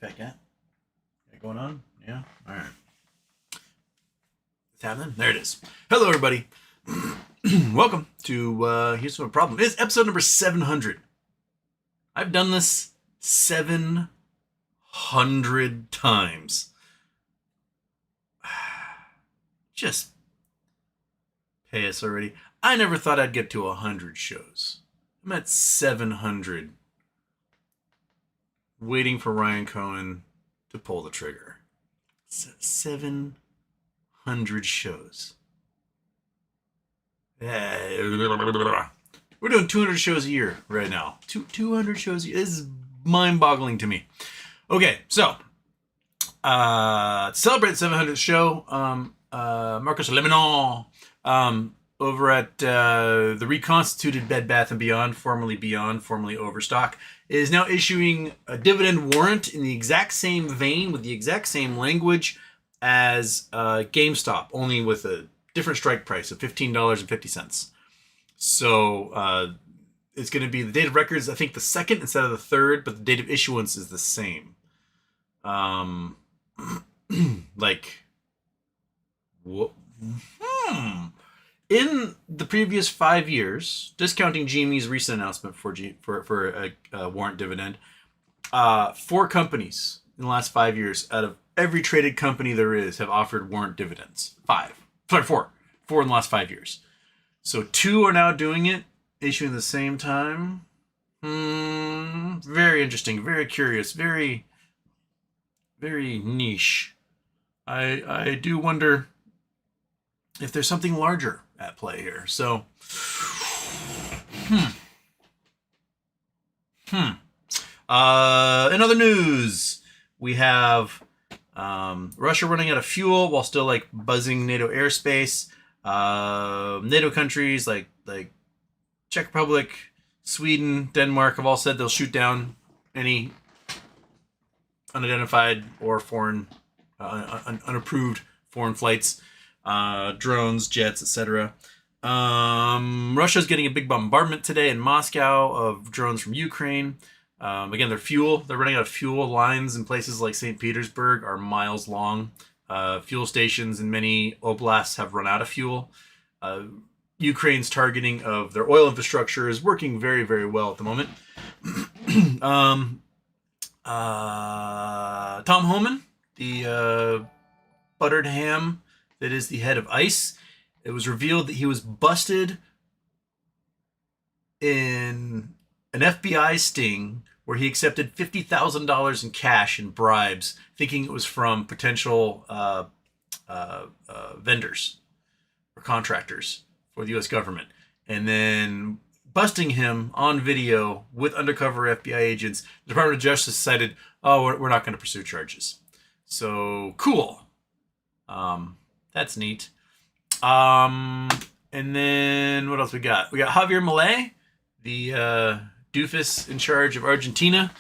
back at? Going on? Yeah? All right. What's happening? There it is. Hello, everybody. Welcome to Here's My Problem. It's episode number 700. I've done this 700 times. Just pay us already. I never thought I'd get to 100 shows. I'm at 700. Waiting for Ryan Cohen to pull the trigger. 700 shows. We're doing 200 shows a year right now. 200 shows a year. This is mind-boggling to me. Okay, so to celebrate the 700th show, Marcus Lemonon over at the reconstituted Bed Bath & Beyond, formerly Overstock, is now issuing a dividend warrant in the exact same vein with the exact same language as GameStop, only with a different strike price of $15.50. So it's going to be the date of records, I think the 2nd instead of the 3rd, but the date of issuance is the same. In the previous 5 years, discounting GME's recent announcement for a warrant dividend, 4 companies in the last 5 years out of every traded company there is have offered warrant dividends. 4 in the last 5 years. So 2 are now doing it, issuing at the same time. Very interesting, very curious, very, very niche. I do wonder if there's something larger at play here. So, in other news, we have Russia running out of fuel while still like buzzing NATO airspace. NATO countries like Czech Republic, Sweden, Denmark have all said they'll shoot down any unidentified or foreign, unapproved foreign flights. Drones, jets, etc. Russia's getting a big bombardment today in Moscow of drones from Ukraine. Again, they're running out of fuel. Lines in places like St. Petersburg are miles long. Fuel stations in many oblasts have run out of fuel. Ukraine's targeting of their oil infrastructure is working very, very well at the moment. Tom Homan, the buttered ham that is the head of ICE. It was revealed that he was busted in an FBI sting where he accepted $50,000 in cash in bribes, thinking it was from potential vendors or contractors for the U.S. government. And then busting him on video with undercover FBI agents, the Department of Justice decided, we're not going to pursue charges. So, cool. That's neat. And then what else we got? We got Javier Milei, the doofus in charge of Argentina.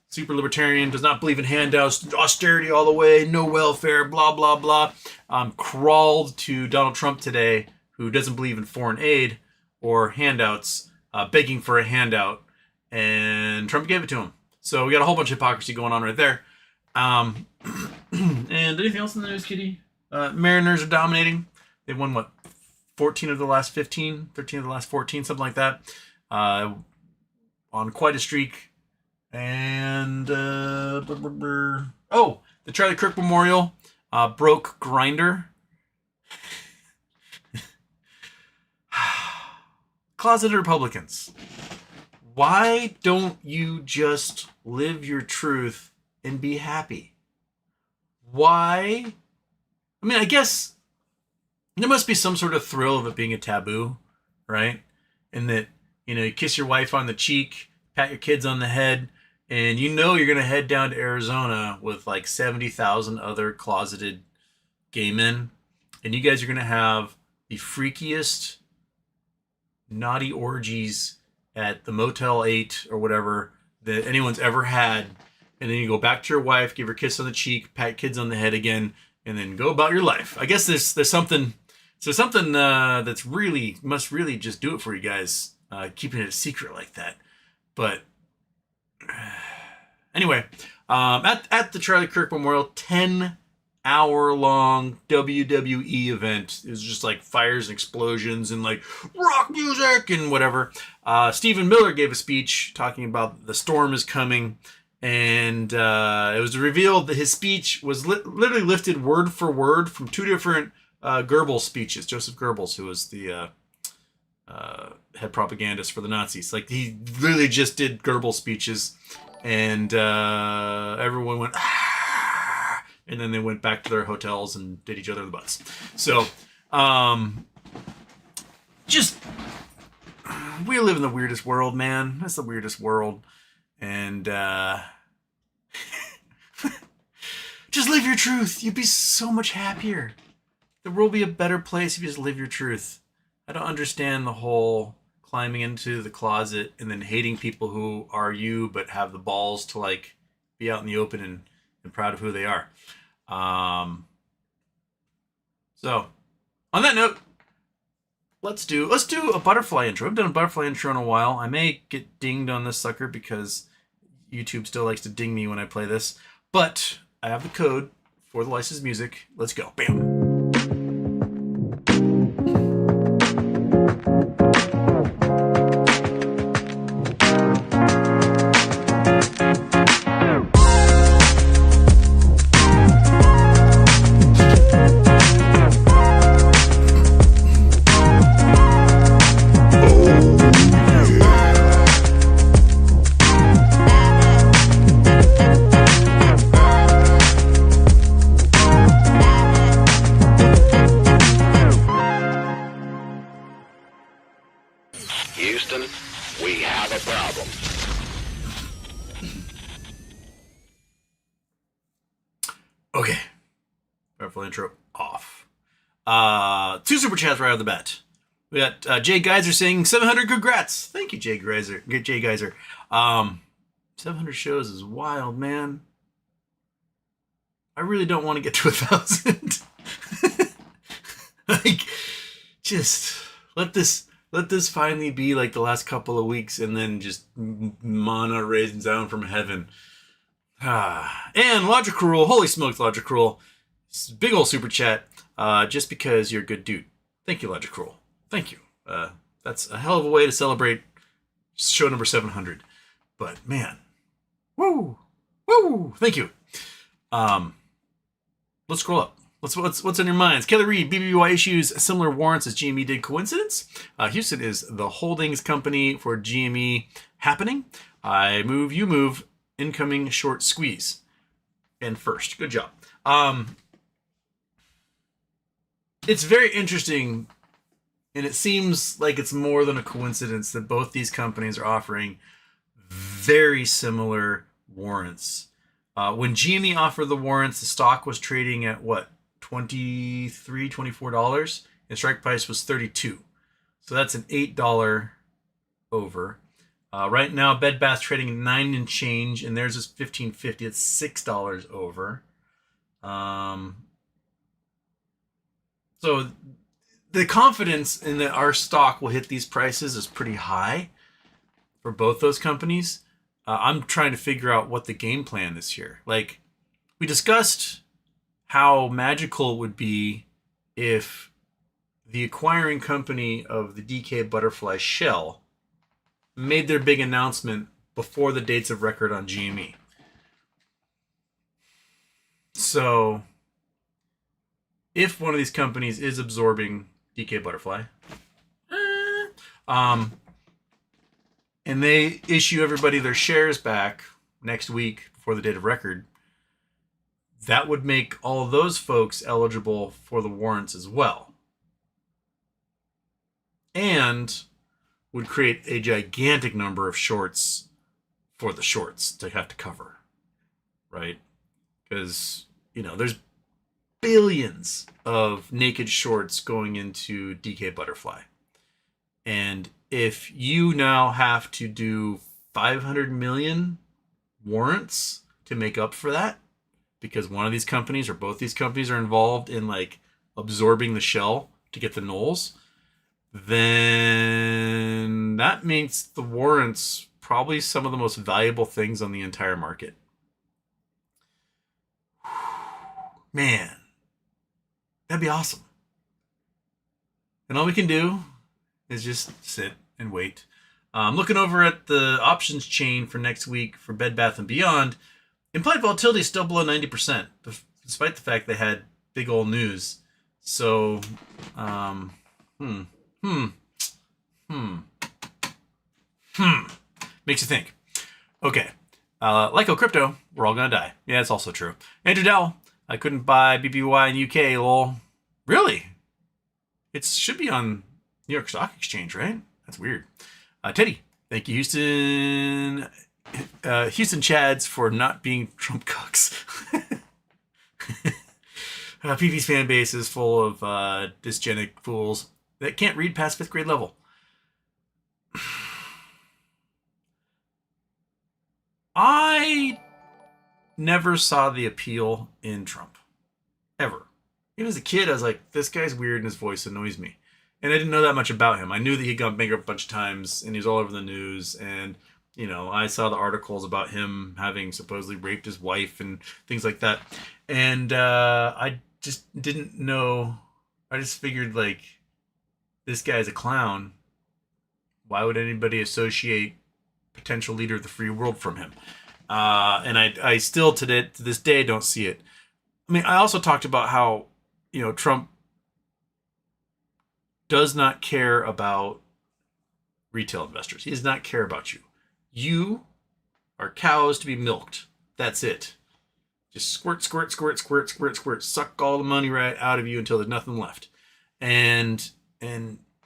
Super libertarian, does not believe in handouts, austerity all the way, no welfare, blah, blah, blah. Crawled to Donald Trump today, who doesn't believe in foreign aid or handouts, begging for a handout, and Trump gave it to him. So we got a whole bunch of hypocrisy going on right there. And anything else in the news, Kitty? Mariners are dominating. They've won, 14 of the last 15? 13 of the last 14, something like that. On quite a streak. And, the Charlie Kirk Memorial broke Grinder. Closeted Republicans. Why don't you just live your truth and be happy? Why? I mean, I guess there must be some sort of thrill of it being a taboo, right? And that, you kiss your wife on the cheek, pat your kids on the head, and you're going to head down to Arizona with like 70,000 other closeted gay men. And you guys are going to have the freakiest naughty orgies at the Motel 8 or whatever that anyone's ever had. And then you go back to your wife, give her a kiss on the cheek, pat kids on the head again, and then go about your life. I guess there's something that's must really just do it for you guys, keeping it a secret like that. But Anyway, at the Charlie Kirk Memorial, 10-hour-long WWE event. It was just like fires and explosions and like rock music and whatever. Stephen Miller gave a speech talking about the storm is coming. And it was revealed that his speech was literally lifted word for word from two different Goebbels speeches. Joseph Goebbels, who was the head propagandist for the Nazis. Like, he literally just did Goebbels speeches. And everyone went, ah! And then they went back to their hotels and did each other in the butts. So, we live in the weirdest world, man. That's the weirdest world. And just live your truth. You'd be so much happier. The world would be a better place if you just live your truth. I don't understand the whole climbing into the closet and then hating people who are you but have the balls to like be out in the open and proud of who they are. So on that note, let's do a butterfly intro. I've done a butterfly intro in a while. I may get dinged on this sucker because YouTube still likes to ding me when I play this, but I have the code for the licensed music. Let's go. Bam. Houston, we have a problem. Okay. Powerful intro off. 2 super chats right out of the bat. We got Jay Geyser saying 700 congrats. Thank you, Jay Geyser. 700 shows is wild, man. I really don't want to get to 1,000. Like, just let this finally be like the last couple of weeks, and then just mana raising down from heaven. And Logic Rule, holy smokes, Logic Rule, big old super chat. Just because you're a good dude. Thank you, Logic Rule. Thank you. That's a hell of a way to celebrate show number 700. But man, woo, thank you. Let's scroll up. What's on your minds? Kelly Reed, BBBY issues similar warrants as GME did. Coincidence? Houston is the holdings company for GME happening. I move, you move. Incoming short squeeze. And first. Good job. It's very interesting, and it seems like it's more than a coincidence that both these companies are offering very similar warrants. When GME offered the warrants, the stock was trading at what? $23, $24, and strike price was $32. So that's an $8 over. Right now, Bed Bath trading at 9 and change, and theirs is $15.50. It's $6 over. So the confidence in that our stock will hit these prices is pretty high for both those companies. I'm trying to figure out what the game plan is here. Like, we discussed how magical it would be if the acquiring company of the DK Butterfly Shell made their big announcement before the dates of record on GME. So, if one of these companies is absorbing DK Butterfly, and they issue everybody their shares back next week before the date of record, that would make all of those folks eligible for the warrants as well. And would create a gigantic number of shorts for the shorts to have to cover, right? Because, there's billions of naked shorts going into DK Butterfly. And if you now have to do 500 million warrants to make up for that, because one of these companies or both these companies are involved in like absorbing the shell to get the nulls, then that makes the warrants probably some of the most valuable things on the entire market Man, that'd be awesome. And all we can do is just sit and wait. I'm looking over at the options chain for next week for Bed Bath & Beyond. Implied volatility is still below 90%, despite the fact they had big old news. So, makes you think. Okay. Lyco Crypto, we're all gonna die. Yeah, it's also true. Andrew Dowell, I couldn't buy BBBY in UK, lol. Really? It should be on New York Stock Exchange, right? That's weird. Teddy, thank you, Houston. Houston Chads for not being Trump cucks. PV's fan base is full of dysgenic fools that can't read past 5th grade level. I never saw the appeal in Trump. Ever. Even as a kid, I was like, this guy's weird and his voice annoys me. And I didn't know that much about him. I knew that he'd gone bankrupt a bunch of times and he was all over the news. And, you know, I saw the articles about him having supposedly raped his wife and things like that. And I just didn't know. I just figured, like, this guy's a clown. Why would anybody associate potential leader of the free world from him? And I still, to this day, don't see it. I mean, I also talked about how, you know, Trump does not care about retail investors. He does not care about you. You are cows to be milked. That's it. Just squirt, squirt, squirt, squirt, squirt, squirt. Suck all the money right out of you until there's nothing left. And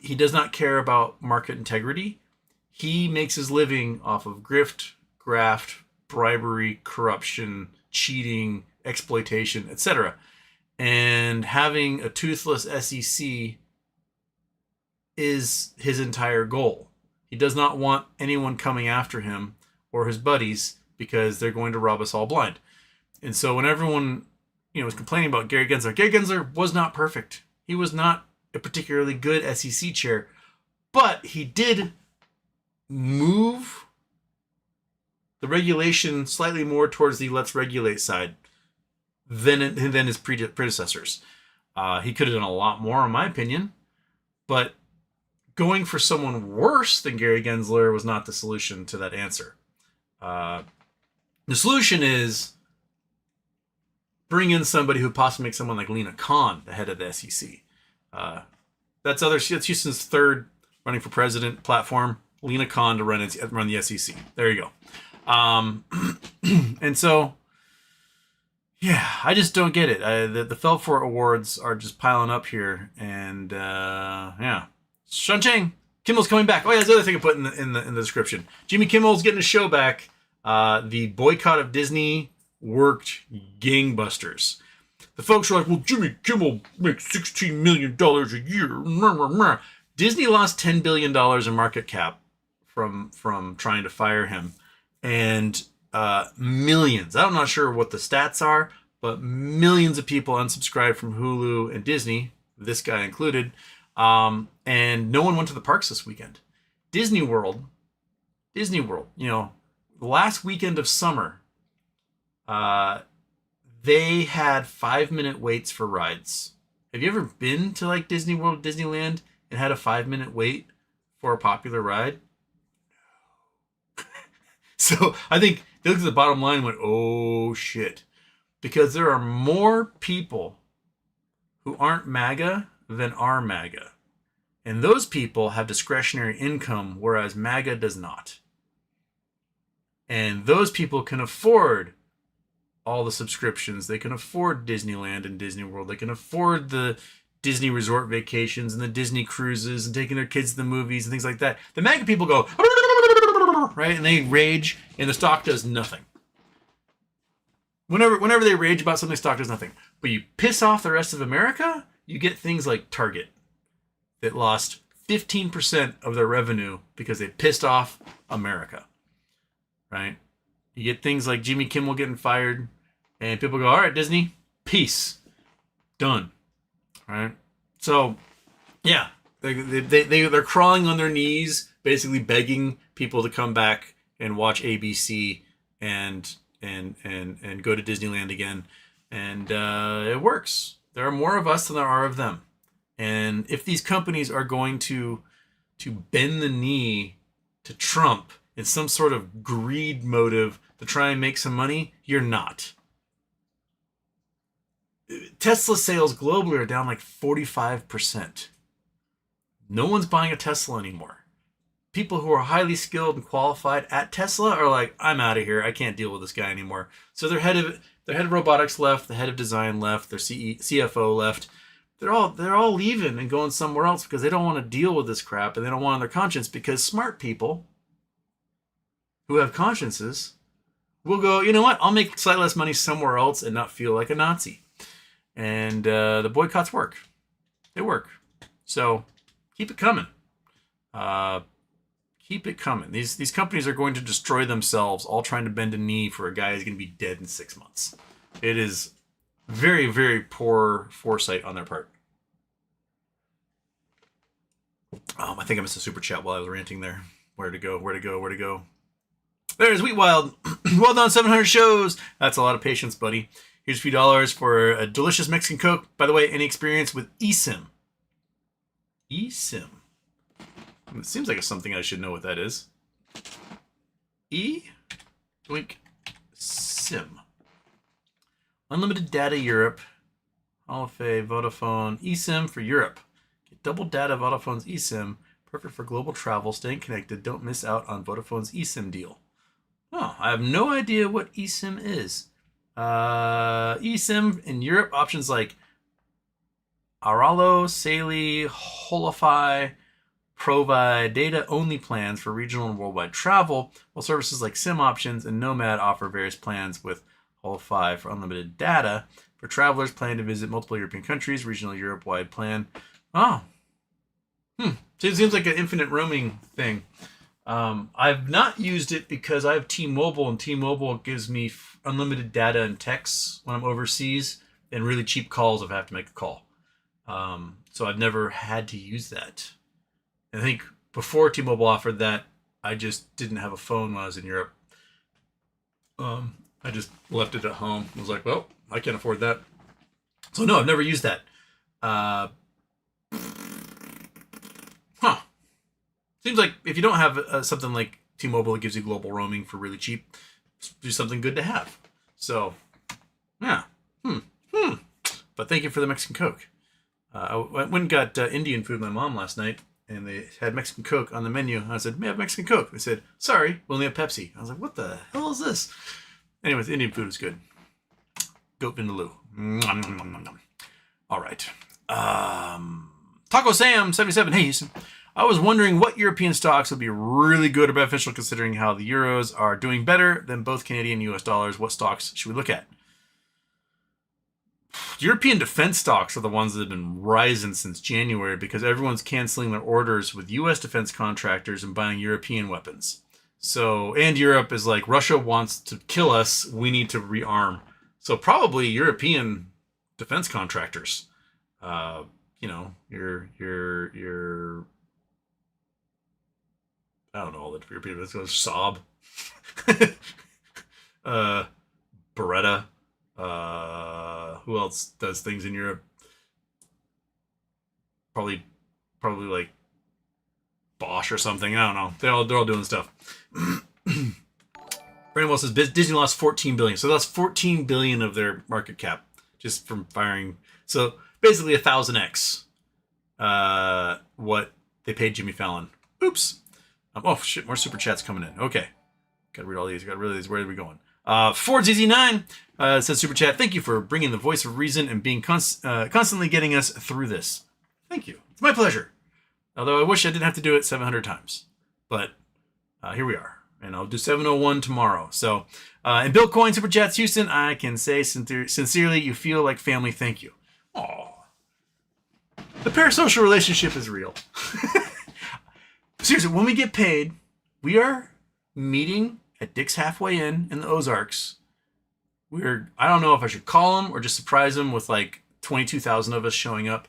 he does not care about market integrity. He makes his living off of grift, graft, bribery, corruption, cheating, exploitation, etc. And having a toothless SEC is his entire goal. He does not want anyone coming after him or his buddies because they're going to rob us all blind. And so when everyone, you know, was complaining about Gary Gensler was not perfect. He was not a particularly good SEC chair, but he did move the regulation slightly more towards the let's regulate side than his predecessors. He could have done a lot more, in my opinion, but going for someone worse than Gary Gensler was not the solution to that answer. The solution is bring in somebody who possibly makes someone like Lena Khan the head of the SEC. That's Houston's third running for president platform. Lena Khan to run the SEC. There you go. And so, yeah, I just don't get it. The Felfort Awards are just piling up here, and yeah. Sean Chang, Kimmel's coming back. Oh yeah, that's the other thing I put in the description. Jimmy Kimmel's getting his show back. The boycott of Disney worked gangbusters. The folks are like, well, Jimmy Kimmel makes $16 million a year. Disney lost $10 billion in market cap from trying to fire him. And millions, I'm not sure what the stats are, but millions of people unsubscribed from Hulu and Disney, this guy included. And no one went to the parks this weekend. Disney World, you know, the last weekend of summer, they had 5-minute waits for rides. Have you ever been to like Disney World, Disneyland, and had a 5-minute wait for a popular ride? So I think they looked at the bottom line and went, oh shit. Because there are more people who aren't MAGA than are MAGA. And those people have discretionary income, whereas MAGA does not. And those people can afford all the subscriptions. They can afford Disneyland and Disney World. They can afford the Disney resort vacations and the Disney cruises and taking their kids to the movies and things like that. The MAGA people go, right? And they rage, and the stock does nothing. Whenever they rage about something, the stock does nothing. But you piss off the rest of America, you get things like Target that lost 15% of their revenue because they pissed off America, right? You get things like Jimmy Kimmel getting fired, and people go, all right, Disney, peace. Done. All right? So, yeah, they're crawling on their knees, basically begging people to come back and watch ABC and go to Disneyland again. And it works. There are more of us than there are of them. And if these companies are going to bend the knee to Trump in some sort of greed motive to try and make some money, you're not. Tesla sales globally are down like 45%. No one's buying a Tesla anymore. People who are highly skilled and qualified at Tesla are like, I'm out of here. I can't deal with this guy anymore. So their head of robotics left, the head of design left, their CFO left. They're all leaving and going somewhere else because they don't want to deal with this crap and they don't want on their conscience, because smart people who have consciences will go, you know what? I'll make slightly less money somewhere else and not feel like a Nazi. And the boycotts work. They work. So keep it coming. Keep it coming. These companies are going to destroy themselves, all trying to bend a knee for a guy who's going to be dead in 6 months. It is very, very poor foresight on their part. I think I missed a super chat while I was ranting there. Where to go? There's Wheat Wild. Well done, 700 shows. That's a lot of patience, buddy. Here's a few dollars for a delicious Mexican Coke. By the way, any experience with eSIM? eSIM. It seems like it's something I should know what that is. Blink SIM. Unlimited data Europe. Holiday, Vodafone, eSIM for Europe. Get double data Vodafone's eSIM. Perfect for global travel. Staying connected. Don't miss out on Vodafone's eSIM deal. Oh, I have no idea what eSIM is. eSIM in Europe, options like Aralo, Sally, Holify provide data-only plans for regional and worldwide travel, while services like SIM options and Nomad offer various plans with Holify for unlimited data. For travelers planning to visit multiple European countries, regional Europe-wide plan. Oh. So it seems like an infinite roaming thing. I've not used it because I have T-Mobile, and T-Mobile gives me unlimited data and texts when I'm overseas, and really cheap calls if I have to make a call. So I've never had to use that. And I think before T-Mobile offered that, I just didn't have a phone when I was in Europe. I just left it at home. I was like, well, I can't afford that. So no, I've never used that. Seems like if you don't have something like T-Mobile, it gives you global roaming for really cheap. Do something good to have. So, yeah. But thank you for the Mexican Coke. I went and got Indian food with my mom last night, and they had Mexican Coke on the menu. I said, may I have Mexican Coke? They said, sorry, we only have Pepsi. I was like, what the hell is this? Anyways, Indian food is good. Goat vindaloo. All right. Taco Sam 77. Hey, Houston. I was wondering what European stocks would be really good or beneficial considering how the euros are doing better than both Canadian and US dollars. What stocks should we look at? European defense stocks are the ones that have been rising since January because everyone's canceling their orders with US defense contractors and buying European weapons. So, and Europe is like, Russia wants to kill us, we need to rearm. So probably European defense contractors. Your I don't know all the European, let's go Saab. Beretta. Who else does things in Europe? Probably like Bosch or something. I don't know. They're all doing stuff. Brandon says Disney lost $14 billion. So that's $14 billion of their market cap just from firing. So basically 1,000x what they paid Jimmy Fallon. Oops. Oh shit! More super chats coming in. Okay, gotta read all these. Where are we going? Ford's Easy9 says super chat. Thank you for bringing the voice of reason and being constantly getting us through this. Thank you. It's my pleasure. Although I wish I didn't have to do it 700 times, but here we are, and I'll do 701 tomorrow. So, and Bill Coin super chats Houston. I can say sincerely, you feel like family. Thank you. Aw. The parasocial relationship is real. Seriously, when we get paid, we are meeting at Dick's Halfway Inn in the Ozarks. I don't know if I should call him or just surprise him with like 22,000 of us showing up,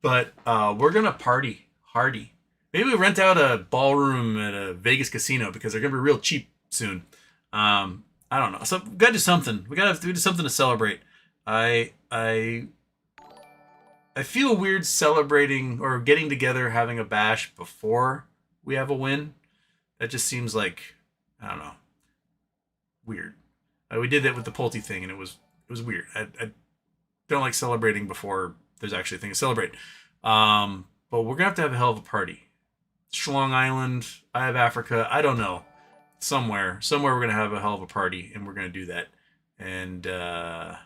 but we're going to party hardy. Maybe we rent out a ballroom at a Vegas casino because they're going to be real cheap soon. I don't know. So we got to do something. We got to do something to celebrate. I feel weird celebrating or getting together, having a bash before we have a win. That just seems like, I don't know, weird. We did that with the Pulte thing, and it was weird. I don't like celebrating before there's actually a thing to celebrate. But we're gonna have a hell of a party. Schlong Island, I have Africa. I don't know. Somewhere we're gonna have a hell of a party, and we're gonna do that. And yeah.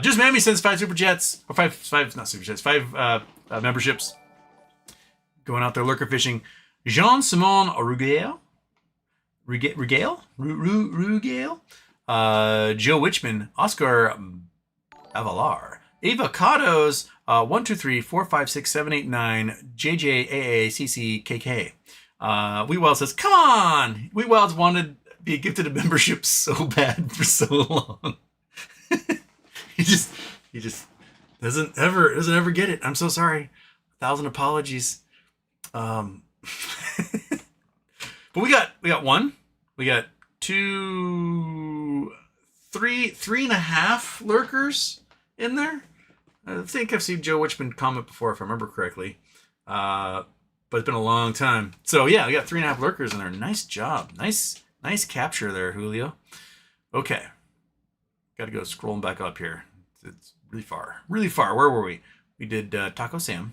Just Mammy sends 5 super chats, or five not super chats, 5 memberships. Going out there lurker fishing. Jean Simon Rugale, Joe Witchman, Oscar Avalar, Avocados, 1, 2, 3, 4, 5, 6, 7, 8, 9, JJAACCKK. Wheatwild says, "Come on!" Wheatwild's wanted to be gifted a membership so bad for so long. He just doesn't ever get it. I'm so sorry. 1,000 apologies. But we got one. We got 2, 3, 3.5 lurkers in there. I think I've seen Joe Witchman comment before, if I remember correctly. But it's been a long time. So yeah, we got 3.5 lurkers in there. Nice job. Nice capture there, Julio. Okay. Got to go scrolling back up here. It's really far. Really far. Where were we? We did Taco Sam.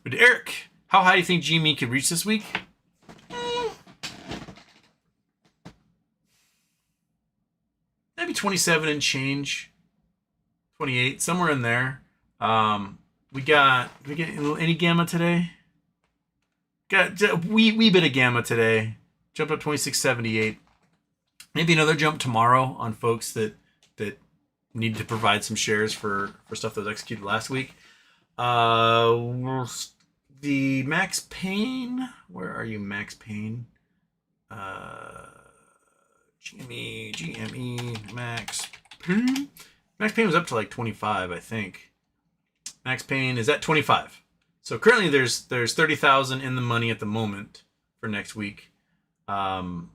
We did Eric. How high do you think GME could reach this week? Maybe 27 and change. 28, somewhere in there. We get any gamma today? Got a wee bit of gamma today. Jumped up 2678. Maybe another jump tomorrow on folks that need to provide some shares for stuff that was executed last week. The Max Payne. Where are you, Max Payne? GME, Max Payne. Max Payne was up to like 25, I think. Max Payne is at 25. So currently there's 30,000 in the money at the moment for next week. Last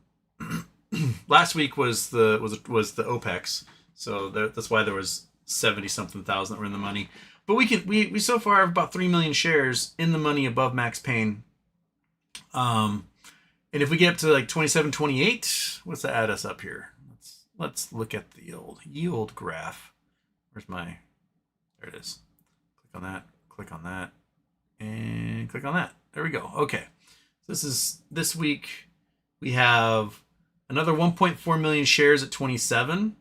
week was the OPEX, so that's why there was 70 something thousand that were in the money. But we so far have about 3 million shares in the money above Max Payne. And if we get up to like 27, 28, what's that add us up here? Let's look at the old yield graph. Where's my? There it is. Click on that. Click on that. And click on that. There we go. Okay. So this week we have another 1.4 million shares at 27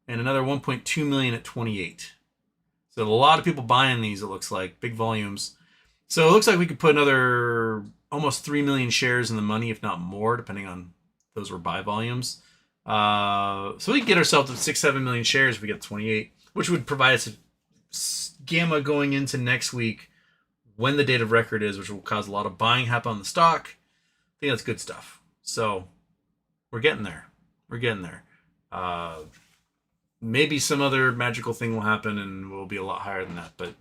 and another 1.2 million at 28. So a lot of people buying these, it looks like. Big volumes. So it looks like we could put another almost 3 million shares in the money, if not more, depending on those were buy volumes. So we can get ourselves to 6-7 million shares if we get 28, which would provide us a gamma going into next week when the date of record is, which will cause a lot of buying happen on the stock. I think that's good stuff. So we're getting there. We're getting there. Maybe some other magical thing will happen and we'll be a lot higher than that. But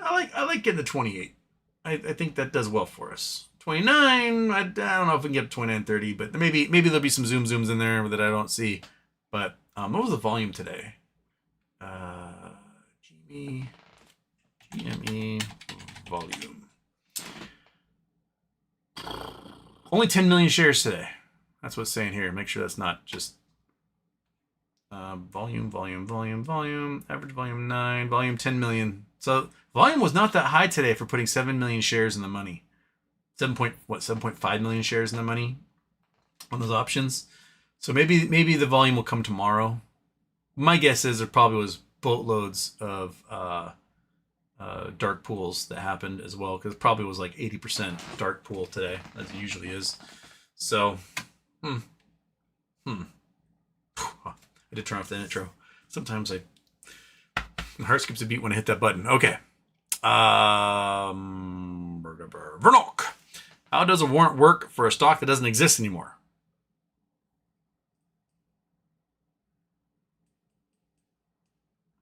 I like getting to 28. I think that does well for us. 29, I don't know if we can get up to 29, 30, but maybe there'll be some zooms in there that I don't see. But what was the volume today? GME volume. Only 10 million shares today. That's what it's saying here. Make sure that's not just volume. Average volume 9. Volume 10 million. So volume was not that high today for putting 7 million shares in the money. 7.5 million shares in the money on those options. So maybe the volume will come tomorrow. My guess is there probably was boatloads of dark pools that happened as well, because it probably was like 80% dark pool today, as it usually is. So, I did turn off the intro. Sometimes my heart skips a beat when I hit that button. Okay. Vernok. How does a warrant work for a stock that doesn't exist anymore?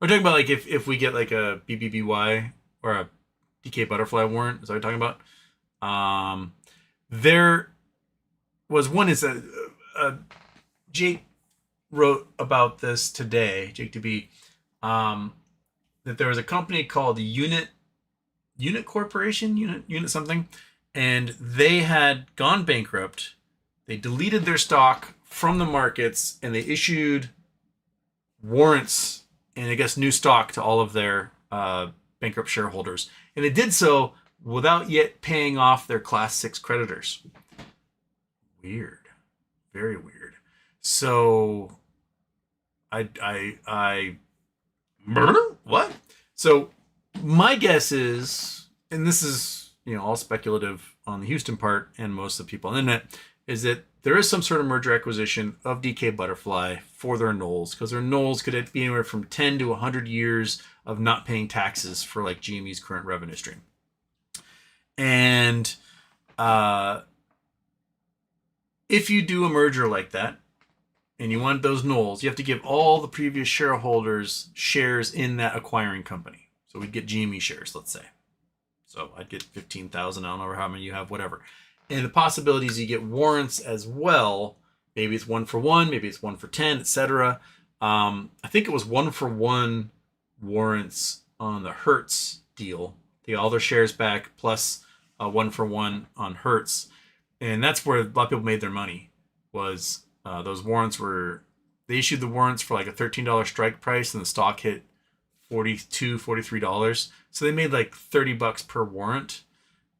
We're talking about like if we get like a BBBY or a DK butterfly warrant. Is that what we're talking about? There was one is a wrote about this today, Jake DB, that there was a company called Unit Corporation, Unit something, and they had gone bankrupt. They deleted their stock from the markets, and they issued warrants and I guess new stock to all of their bankrupt shareholders. And they did so without yet paying off their Class 6 creditors. Weird. Very weird. So I what? So my guess is, and this is, all speculative on the Houston part and most of the people on the internet, is that there is some sort of merger acquisition of DK Butterfly for their NOLs, because their NOLs could be anywhere from 10 to 100 years of not paying taxes for like GME's current revenue stream. And if you do a merger like that and you want those NOLs, you have to give all the previous shareholders shares in that acquiring company. So we'd get GME shares, let's say. So I'd get 15,000, I don't know how many you have, whatever. And the possibilities, you get warrants as well. Maybe it's 1 for 1, maybe it's 1 for 10, etc. I think it was 1 for 1 warrants on the Hertz deal. They got all their shares back plus 1 for 1 on Hertz. And that's where a lot of people made their money, was those warrants they issued the warrants for like a $13 strike price, and the stock hit $42, $43. So they made like $30 per warrant.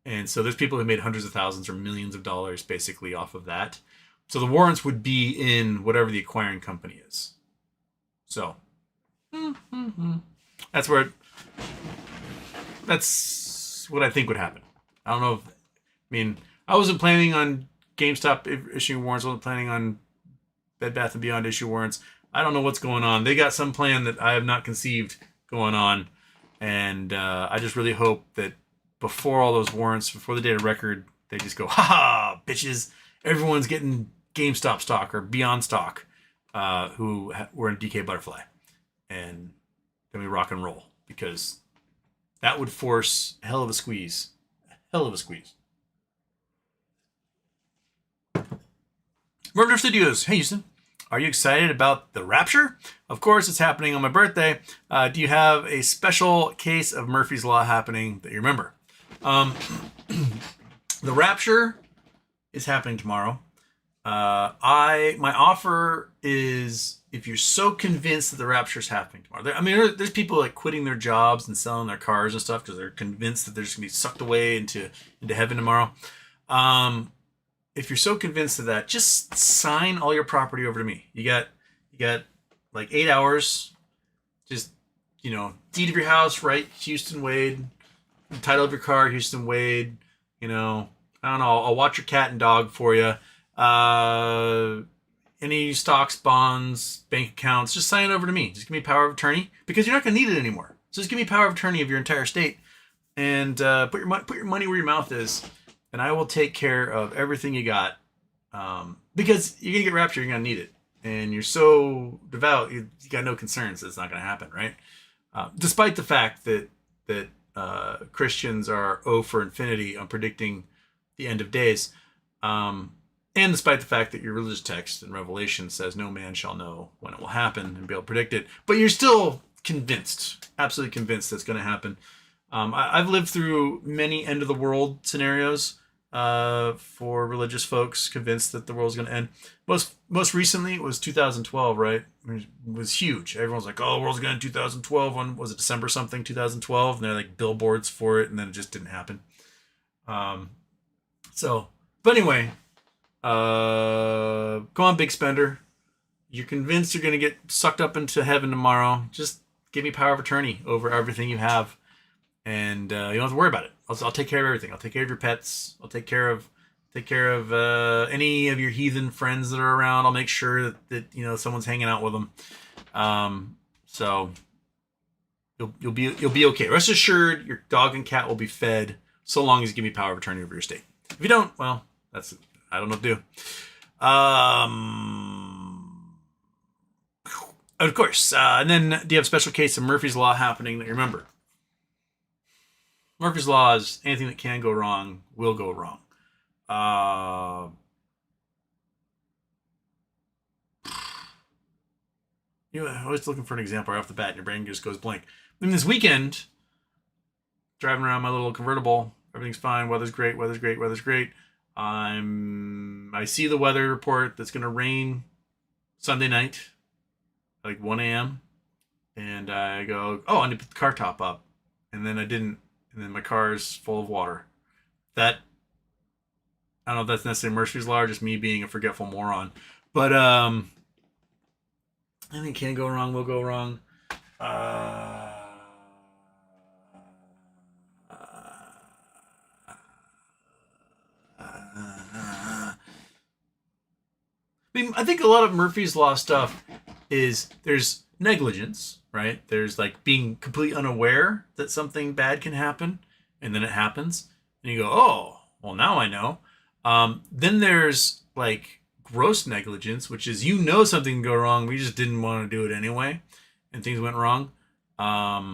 And so there's people who made hundreds of thousands or millions of dollars basically off of that. So the warrants would be in whatever the acquiring company is. So that's what I think would happen. I don't know I wasn't planning on GameStop issuing warrants. I wasn't planning on Bed Bath & Beyond issue warrants. I don't know what's going on. They got some plan that I have not conceived going on. And I just really hope that before all those warrants, before the date of record, they just go, ha, bitches, everyone's getting GameStop stock or Beyond stock who were in DK Butterfly. And then we rock and roll, because that would force a hell of a squeeze. Murder Studios. Hey, Houston. Are you excited about the Rapture? Of course, it's happening on my birthday. Do you have a special case of Murphy's Law happening that you remember? The Rapture is happening tomorrow. My offer is, if you're so convinced that the Rapture is happening tomorrow, there's people like quitting their jobs and selling their cars and stuff because they're convinced that they're just gonna be sucked away into heaven tomorrow. If you're so convinced of that, just sign all your property over to me. You got like 8 hours. Just, deed of your house, right? Houston Wade. The title of your car, Houston Wade. I don't know. I'll watch your cat and dog for you. Any stocks, bonds, bank accounts, just sign it over to me. Just give me power of attorney, because you're not going to need it anymore. So just give me power of attorney of your entire state, and put your money where your mouth is, and I will take care of everything you got. Because you're going to get raptured, you're going to need it. And you're so devout, you got no concerns that it's not going to happen, right? Despite the fact that Christians are O for infinity on predicting the end of days. And despite the fact that your religious text in Revelation says no man shall know when it will happen and be able to predict it. But you're still convinced, absolutely convinced that's going to happen. I've lived through many end of the world scenarios for religious folks convinced that the world's going to end. Most recently, it was 2012, right? It was huge. Everyone's like, oh, the world's going to end 2012. When was it, December something, 2012? And they're like billboards for it, and then it just didn't happen. But anyway, go on, big spender. You're convinced you're going to get sucked up into heaven tomorrow. Just give me power of attorney over everything you have. And you don't have to worry about it. I'll take care of everything. I'll take care of your pets. I'll take care of any of your heathen friends that are around. I'll make sure that someone's hanging out with them. So you'll be okay. Rest assured, your dog and cat will be fed so long as you give me power of attorney over your estate. If you don't, well, I don't know what to do. Of course. And then do you have a special case of Murphy's Law happening that you remember? Murphy's Law is anything that can go wrong will go wrong. always looking for an example right off the bat, and your brain just goes blank. Then this weekend, driving around my little convertible, everything's fine. Weather's great. I see the weather report that's gonna rain Sunday night, like 1 a.m. And I go, oh, I need to put the car top up, and then I didn't, and then my car's full of water. That, I don't know if that's necessarily Murphy's Law, or just me being a forgetful moron. But anything can go wrong, will go wrong. I think a lot of Murphy's Law stuff is there's negligence, right? There's like being completely unaware that something bad can happen, and then it happens, and you go, oh, well, now I know. Then there's like gross negligence, which is something can go wrong, we just didn't want to do it anyway, and things went wrong. I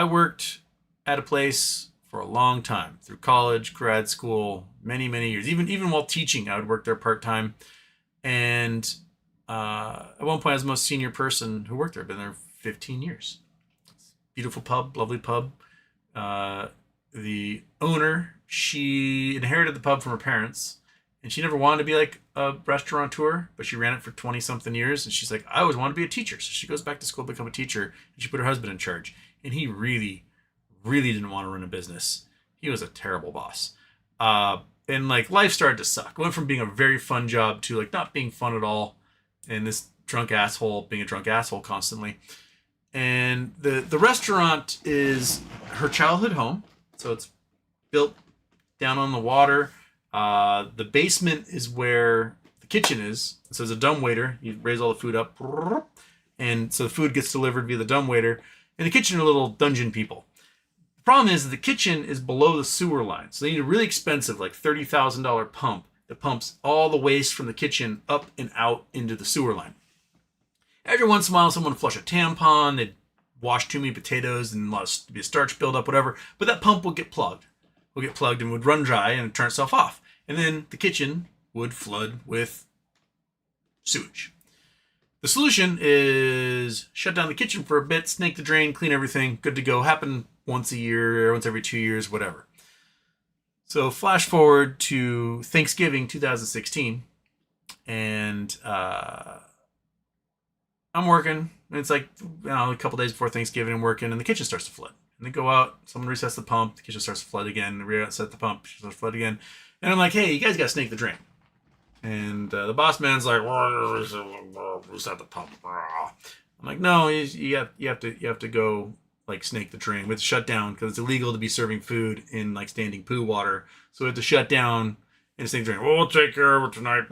worked at a place for a long time, through college, grad school, many years. Even while teaching, I would work there part-time. And at one point, I was the most senior person who worked there. I've been there 15 years. Beautiful pub, lovely pub. The owner, she inherited the pub from her parents, and she never wanted to be like a restaurateur, but she ran it for 20-something years. And she's like, I always wanted to be a teacher. So she goes back to school to become a teacher, and she put her husband in charge. And he really didn't want to run a business. He was a terrible boss. And like life started to suck. It went from being a very fun job to like not being fun at all. And this drunk asshole being a drunk asshole constantly. And the restaurant is her childhood home. So it's built down on the water. The basement is where the kitchen is. So there's a dumbwaiter. You raise all the food up. And so the food gets delivered via the dumbwaiter. And the kitchen are little dungeon people. The problem is that the kitchen is below the sewer line. So they need a really expensive, like $30,000 pump that pumps all the waste from the kitchen up and out into the sewer line. Every once in a while, someone would flush a tampon, they'd wash too many potatoes and be a starch buildup, whatever. But that pump would get plugged. And would run dry and turn itself off. And then the kitchen would flood with sewage. The solution is shut down the kitchen for a bit, snake the drain, clean everything, good to go. Happen once a year, once every 2 years, whatever. So flash forward to Thanksgiving 2016, and I'm working. And it's like a couple days before Thanksgiving, I'm working, and the kitchen starts to flood. And they go out, someone resets the pump, the kitchen starts to flood again, reset the pump, kitchen starts to flood again. And I'm like, hey, you guys got to snake the drain. And the boss man's like, reset the pump. I'm like, no, you have to go like snake the drain. We have to shut down because it's illegal to be serving food in like standing poo water. So we have to shut down and snake the drain. We'll take care of it tonight.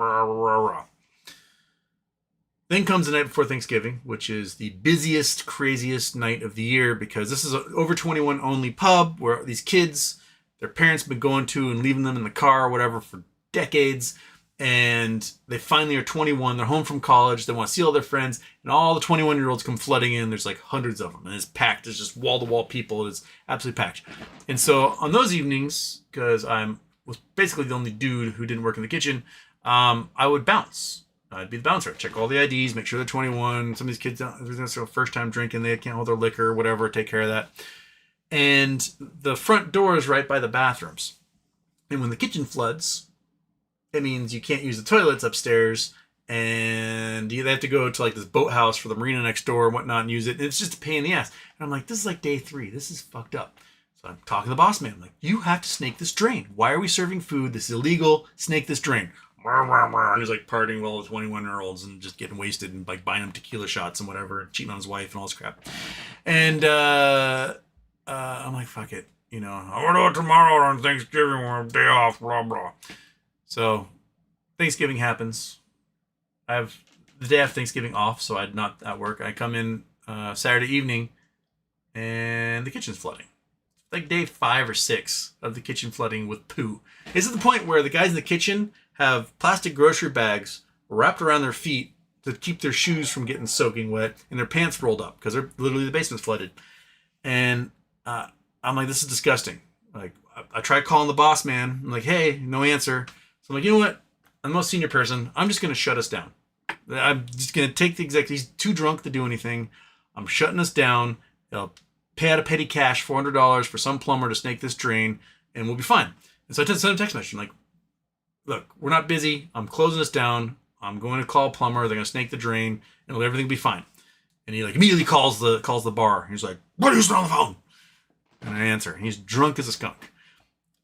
Then comes the night before Thanksgiving, which is the busiest, craziest night of the year because this is an over 21 only pub where these kids, their parents have been going to and leaving them in the car or whatever for decades. And they finally are 21. They're home from college. They want to see all their friends. And all the 21-year-olds come flooding in. There's like hundreds of them. And it's packed. There's just wall-to-wall people. It's absolutely packed. And so on those evenings, because I was basically the only dude who didn't work in the kitchen, I would bounce. I'd be the bouncer. Check all the IDs. Make sure they're 21. Some of these kids, it's their first time drinking. They can't hold their liquor, whatever. Take care of that. And the front door is right by the bathrooms. And when the kitchen floods, it means you can't use the toilets upstairs, and they have to go to like this boathouse for the marina next door and whatnot and use it. And it's just a pain in the ass. And I'm like, this is like day 3. This is fucked up. So I'm talking to the boss man. I'm like, you have to snake this drain. Why are we serving food? This is illegal. Snake this drain. And he's like partying with all the 21-year-olds and just getting wasted and like buying them tequila shots and whatever, cheating on his wife and all this crap. And I'm like, fuck it. I want to do it tomorrow on Thanksgiving when I'm day off, blah, blah. So Thanksgiving happens. I have the day after Thanksgiving off, so I'm not at work. I come in Saturday evening, and the kitchen's flooding. Like day 5 or 6 of the kitchen flooding with poo. It's at the point where the guys in the kitchen have plastic grocery bags wrapped around their feet to keep their shoes from getting soaking wet, and their pants rolled up because they're literally the basement's flooded. And I'm like, this is disgusting. Like, I tried calling the boss man. I'm like, hey, no answer. So I'm like, you know what? I'm the most senior person. I'm just going to shut us down. I'm just going to take the exec. He's too drunk to do anything. I'm shutting us down. I'll pay out of petty cash, $400 for some plumber to snake this drain, and we'll be fine. And so I sent him a text message. I'm like, look, we're not busy. I'm closing this down. I'm going to call a plumber. They're going to snake the drain, and everything will be fine. And he like immediately calls the bar. He's like, what are you still on the phone? And I answer. He's drunk as a skunk.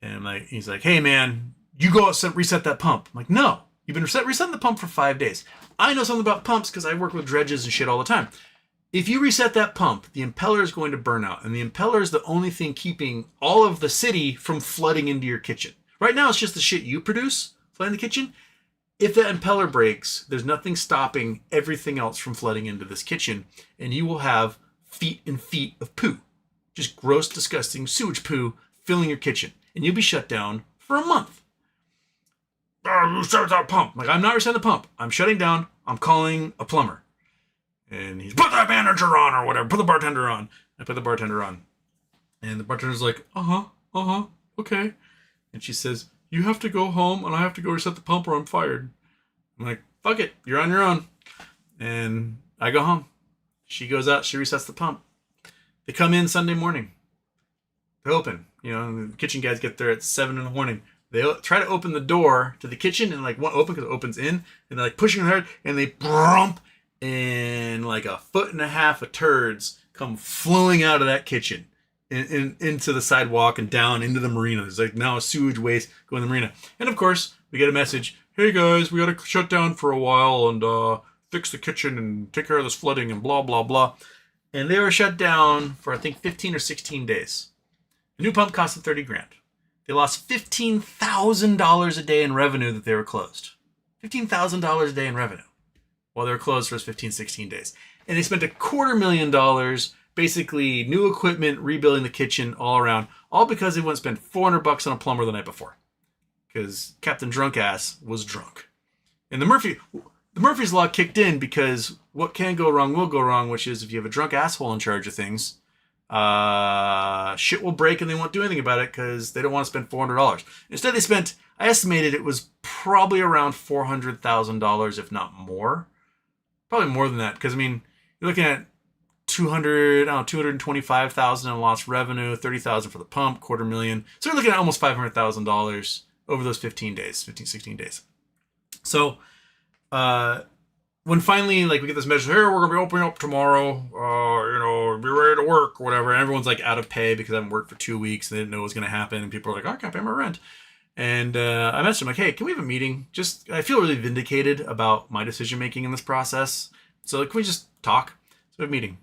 And he's like, hey man, you go out and reset that pump. I'm like, no, you've been resetting the pump for 5 days. I know something about pumps because I work with dredges and shit all the time. If you reset that pump, the impeller is going to burn out. And the impeller is the only thing keeping all of the city from flooding into your kitchen. Right now, it's just the shit you produce flooding the kitchen. If that impeller breaks, there's nothing stopping everything else from flooding into this kitchen. And you will have feet and feet of poo. Just gross, disgusting sewage poo filling your kitchen. And you'll be shut down for a month. Reset that pump. I'm not resetting the pump. I'm shutting down. I'm calling a plumber. And he's, put that manager on or whatever. Put the bartender on. I put the bartender on. And the bartender's like, okay. And she says, you have to go home and I have to go reset the pump or I'm fired. I'm like, fuck it. You're on your own. And I go home. She goes out. She resets the pump. They come in Sunday morning. They open. The kitchen guys get there at 7 in the morning. They try to open the door to the kitchen and won't open because it opens in. And they're pushing hard and they brump. And 1.5 foot of turds come flowing out of that kitchen into the sidewalk and down into the marina. There's now a sewage waste going in the marina. And of course, we get a message, hey guys, we got to shut down for a while and fix the kitchen and take care of this flooding and blah, blah, blah. And they were shut down for, I think, 15 or 16 days. The new pump costed $30,000. They lost $15,000 a day in revenue that they were closed. $15,000 a day in revenue while they were closed for 15, 16 days. And they spent $250,000 basically new equipment, rebuilding the kitchen all around, all because they wouldn't spend $400 on a plumber the night before. Because Captain Drunk Ass was drunk. And the Murphy's Law kicked in because what can go wrong will go wrong, which is if you have a drunk asshole in charge of things, shit will break and they won't do anything about it because they don't want to spend $400. Instead, they spent, I estimated it was probably around $400,000, if not more. Probably more than that, because you're looking at $225,000 in lost revenue, $30,000 for the pump, $250,000. So we're looking at almost $500,000 over those 16 days. So when finally we get this message, here we're gonna be opening up tomorrow, be ready to work or whatever, and everyone's out of pay because I haven't worked for 2 weeks and they didn't know what was gonna happen, and people are like, I can't pay my rent. And I messaged him hey, can we have a meeting? I feel really vindicated about my decision making in this process. So can we just talk? So we have a meeting.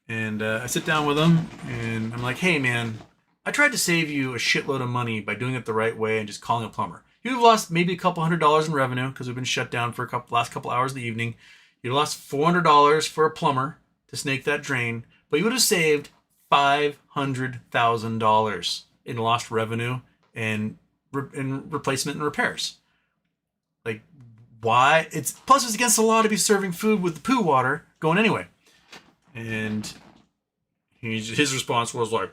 And I sit down with him and I'm like, hey man, I tried to save you a shitload of money by doing it the right way and just calling a plumber. You'd have lost maybe $200 in revenue because we've been shut down for last couple hours of the evening. You'd have lost $400 for a plumber to snake that drain, but you would have saved $500,000 in lost revenue and replacement and repairs. Why? Plus it's against the law to be serving food with the poo water going anyway. And his response was I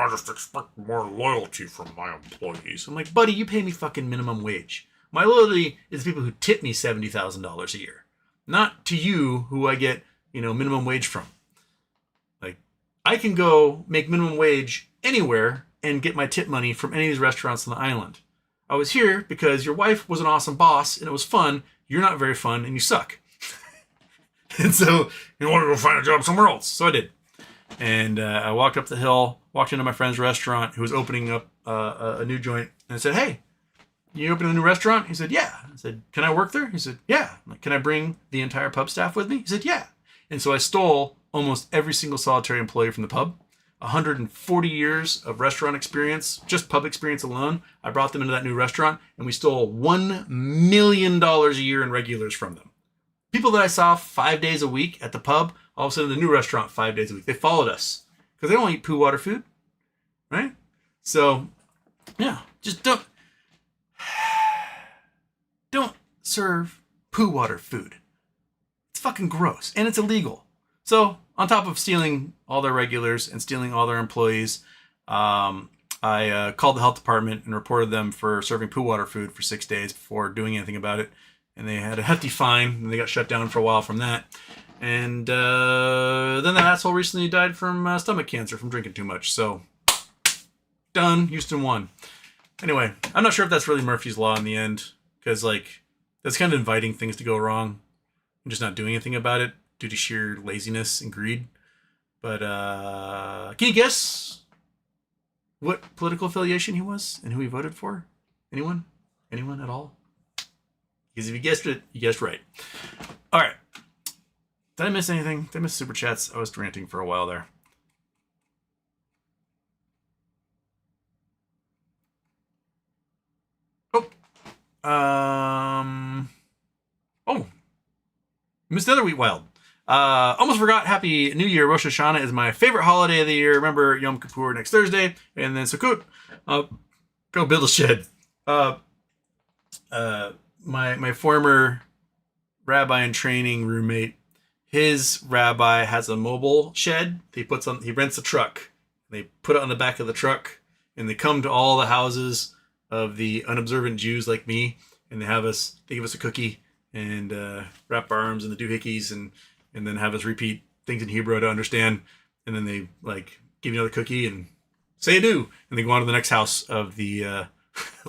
just expect more loyalty from my employees. I'm like, buddy, you pay me fucking minimum wage. My loyalty is the people who tip me $70,000 a year, not to you who I get minimum wage from. I can go make minimum wage anywhere and get my tip money from any of these restaurants on the island. I was here because your wife was an awesome boss and it was fun. You're not very fun and you suck. And so you want to go find a job somewhere else. So I did. And I walked up the hill, walked into my friend's restaurant who was opening up a new joint. And I said, hey, you opening a new restaurant? He said, yeah. I said, can I work there? He said, yeah. I'm like, can I bring the entire pub staff with me? He said, yeah. And so I stole almost every single solitary employee from the pub. 140 years of restaurant experience, just pub experience alone. I brought them into that new restaurant and we stole $1 million a year in regulars from them. People that I saw 5 days a week at the pub, all of a sudden the new restaurant 5 days a week. They followed us because they don't eat poo water food, right? So, yeah, just don't serve poo water food. It's fucking gross and it's illegal. So, on top of stealing all their regulars and stealing all their employees, I called the health department and reported them for serving poo water food for 6 days before doing anything about it. and they had a hefty fine, and they got shut down for a while from that. And then that asshole recently died from stomach cancer from drinking too much. So, done. Houston won. Anyway, I'm not sure if that's really Murphy's Law in the end, because, like, that's kind of inviting things to go wrong and just not doing anything about it due to sheer laziness and greed. But, can you guess what political affiliation he was and who he voted for? Anyone? Anyone at all? Because if you guessed it, you guessed right. All right. Did I miss anything? Did I miss super chats? I was ranting for a while there. Oh, missed another Wheat Wild. Almost forgot. Happy New Year. Rosh Hashanah is my favorite holiday of the year. Remember Yom Kippur next Thursday, and then Sukkot. Go build a shed. My former rabbi in training roommate, his rabbi has a mobile shed. He rents a truck. They put it on the back of the truck, and they come to all the houses of the unobservant Jews like me, and they give us a cookie and wrap our arms in the doohickeys and then have us repeat things in Hebrew to understand, and then they like give you another cookie and say adieu, and they go on to the next house of the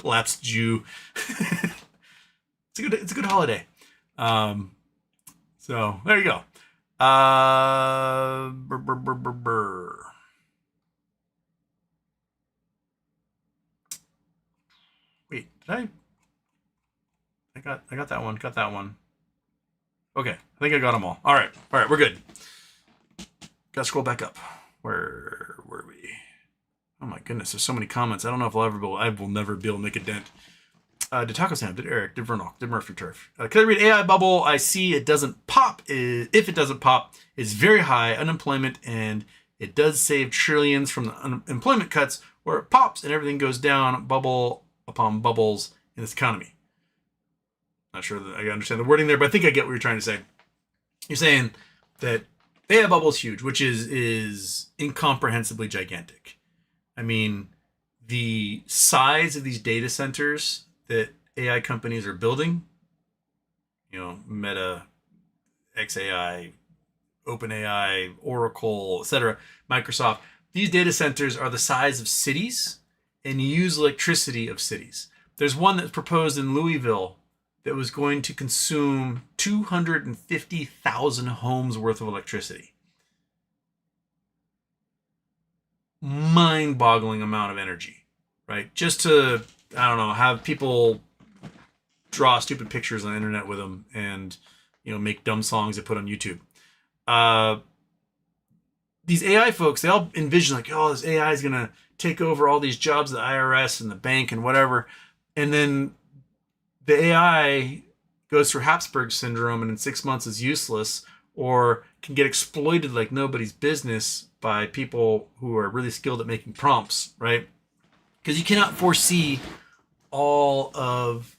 lapsed Jew. It's a good holiday. So there you go. Wait, did I got that one. Got that one. Okay, I think I got them all. All right, we're good. Gotta scroll back up. Where were we? Oh my goodness, there's so many comments. I don't know if I will never be able to make a dent. Did Taco Sam, did Eric, did Vernock, did Murphy Turf. Could I read AI bubble? I see it doesn't pop. If it doesn't pop, it's very high unemployment, and it does save trillions from the unemployment cuts, where it pops and everything goes down, bubble upon bubbles in this economy. Not sure that I understand the wording there, but I think I get what you're trying to say. You're saying that the AI bubble is huge, which is incomprehensibly gigantic. I mean, the size of these data centers that AI companies are building, Meta, XAI, OpenAI, Oracle, etc., Microsoft, these data centers are the size of cities and use electricity of cities. There's one that's proposed in Louisville that was going to consume 250,000 homes worth of electricity. Mind-boggling amount of energy, right? Just to, have people draw stupid pictures on the internet with them and, make dumb songs they put on YouTube. These AI folks, they all envision this AI is going to take over all these jobs at the IRS and the bank and whatever. And then the AI goes through Habsburg syndrome and in 6 months is useless or can get exploited like nobody's business by people who are really skilled at making prompts, right? Because you cannot foresee all of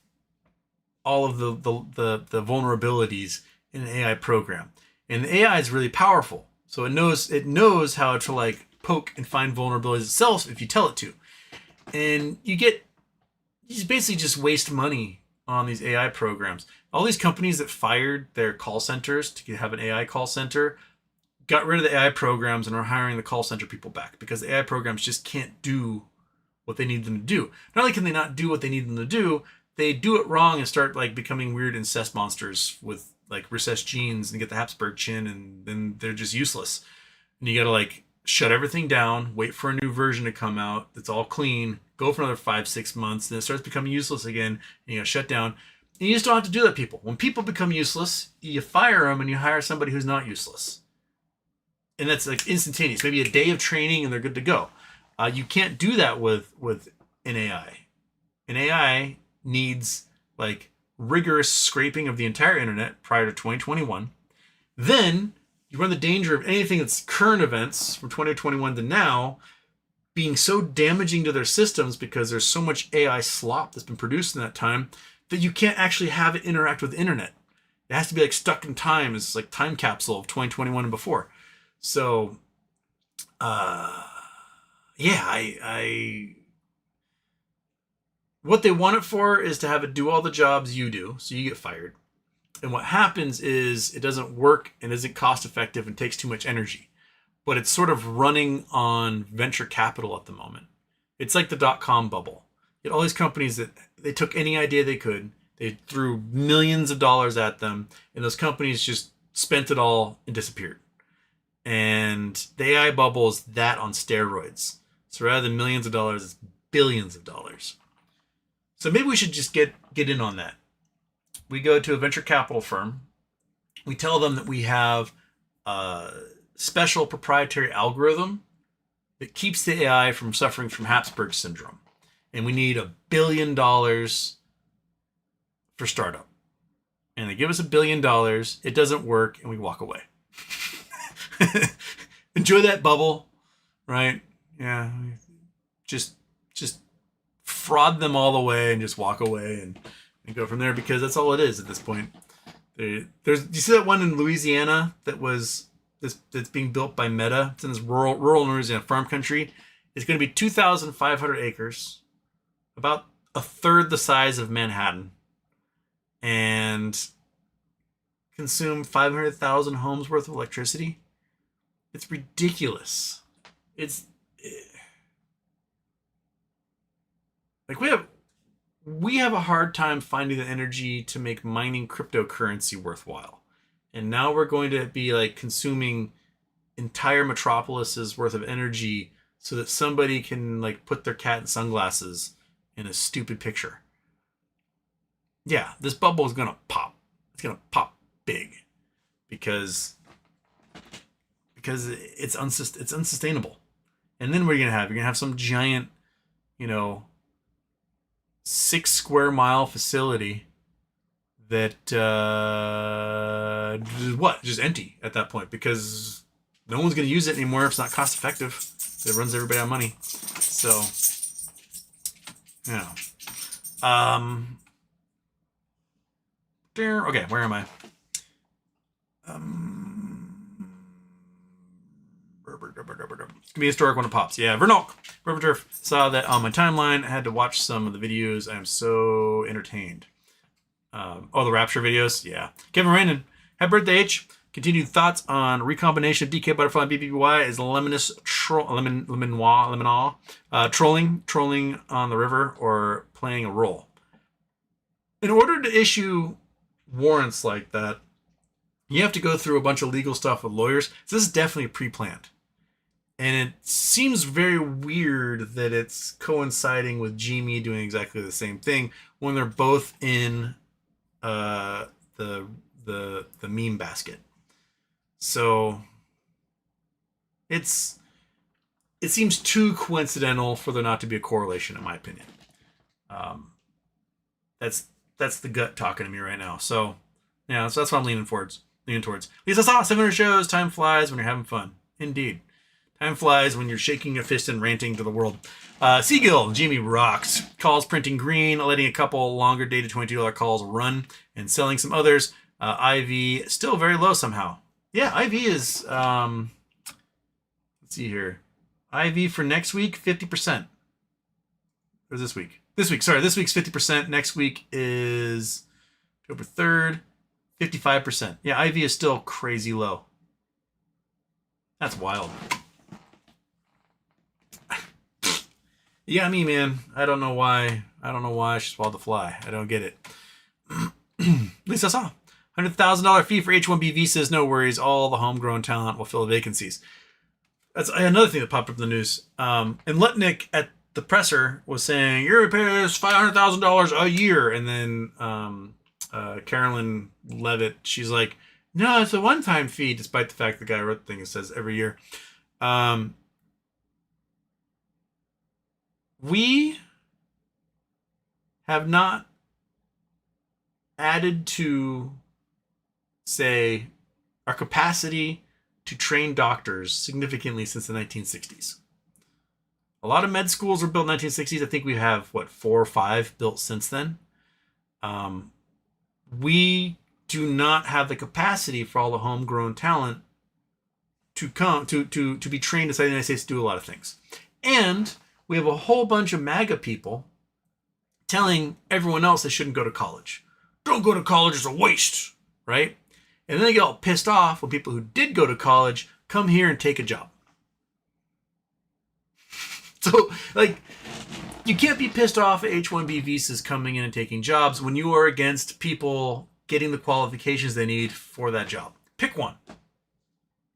the vulnerabilities in an AI program. And the AI is really powerful. So it knows how to poke and find vulnerabilities itself if you tell it to. And you basically just waste money on these AI programs. All these companies that fired their call centers to have an AI call center got rid of the AI programs and are hiring the call center people back because the AI programs just can't do what they need them to do. Not only can they not do what they need them to do, they do it wrong and start becoming weird incest monsters with recessed genes and get the Habsburg chin, and then they're just useless. And you gotta shut everything down, wait for a new version to come out that's all clean, go for another 5-6 months, then it starts becoming useless again, and you gotta shut down. And you just don't have to do that, people. When people become useless, you fire them and you hire somebody who's not useless. And that's instantaneous. Maybe a day of training and they're good to go. You can't do that with an AI. An AI needs rigorous scraping of the entire internet prior to 2021. Then you run the danger of anything that's current events from 2021 to now being so damaging to their systems because there's so much AI slop that's been produced in that time that you can't actually have it interact with the internet. It has to be stuck in time. It's time capsule of 2021 and before. So, what they want it for is to have it do all the jobs you do, so you get fired. And what happens is it doesn't work and isn't cost effective and takes too much energy. But it's sort of running on venture capital at the moment. It's like the dot-com bubble. You had all these companies that they took any idea they could. They threw millions of dollars at them, and those companies just spent it all and disappeared. And the AI bubble is that on steroids. So rather than millions of dollars, it's billions of dollars. So maybe we should just get in on that. We go to a venture capital firm. We tell them that we have a special proprietary algorithm that keeps the AI from suffering from Habsburg syndrome. And we need $1 billion for startup. And they give us $1 billion. It doesn't work, and we walk away. Enjoy that bubble, right? Yeah. Just fraud them all the way and just walk away and go from there, because that's all it is at this point. You see that one in Louisiana that's being built by Meta? It's in this rural Louisiana farm country. It's going to be 2,500 acres, about a third the size of Manhattan, and consume 500,000 homes worth of electricity. It's ridiculous. Like we have a hard time finding the energy to make mining cryptocurrency worthwhile. And now we're going to be like consuming entire metropolises worth of energy so that somebody can like put their cat in sunglasses in a stupid picture. Yeah, this bubble is going to pop. It's going to pop big because it's unsustainable. And then what are you going to have? You're going to have some giant, 6 square mile facility that just empty at that point, because no one's going to use it anymore if it's not cost effective. It runs everybody out of money. So yeah. Okay, where am I? It's gonna be historic when it pops. Yeah, Vernok. Turf saw that on my timeline. I had to watch some of the videos. I'm so entertained. The Rapture videos. Yeah. Kevin Randon. Happy birthday, H. Continued thoughts on recombination of DK Butterfly and BBBY is lemonous trolling on the river, or playing a role. In order to issue warrants like that, you have to go through a bunch of legal stuff with lawyers. So this is definitely pre-planned. And it seems very weird that it's coinciding with Jimmy doing exactly the same thing when they're both in the meme basket. So it seems too coincidental for there not to be a correlation, in my opinion. That's the gut talking to me right now. So yeah, so that's what I'm leaning towards. Lisa saw 700 shows. Time flies when you're having fun. Indeed. Time flies when you're shaking a fist and ranting to the world. Seagill, Jimmy rocks. Calls printing green, letting a couple longer dated $22 calls run, and selling some others. IV still very low somehow. Yeah, IV is, let's see here. IV for next week, 50%. Or this week? This week's 50%. Next week is October 3rd, 55%. Yeah, IV is still crazy low. That's wild. You got me, man. I don't know why she swallowed the fly. I don't get it. At least I saw. $100,000 fee for H-1B visas. No worries. All the homegrown talent will fill the vacancies. That's another thing that popped up in the news. And Lutnick at the presser was saying, you're going to pay us $500,000 a year. And then Carolyn Levitt, she's like, no, it's a one-time fee, despite the fact the guy wrote the thing that says every year. We have not added to, say, our capacity to train doctors significantly since the 1960s. A lot of med schools were built in the 1960s. I think we have, 4 or 5 built since then. We do not have the capacity for all the homegrown talent to come to be trained inside the United States to do a lot of things. And we have a whole bunch of MAGA people telling everyone else they shouldn't go to college. Don't go to college, it's a waste, right? And then they get all pissed off when people who did go to college come here and take a job. So, like, you can't be pissed off at H-1B visas coming in and taking jobs when you are against people getting the qualifications they need for that job. Pick one.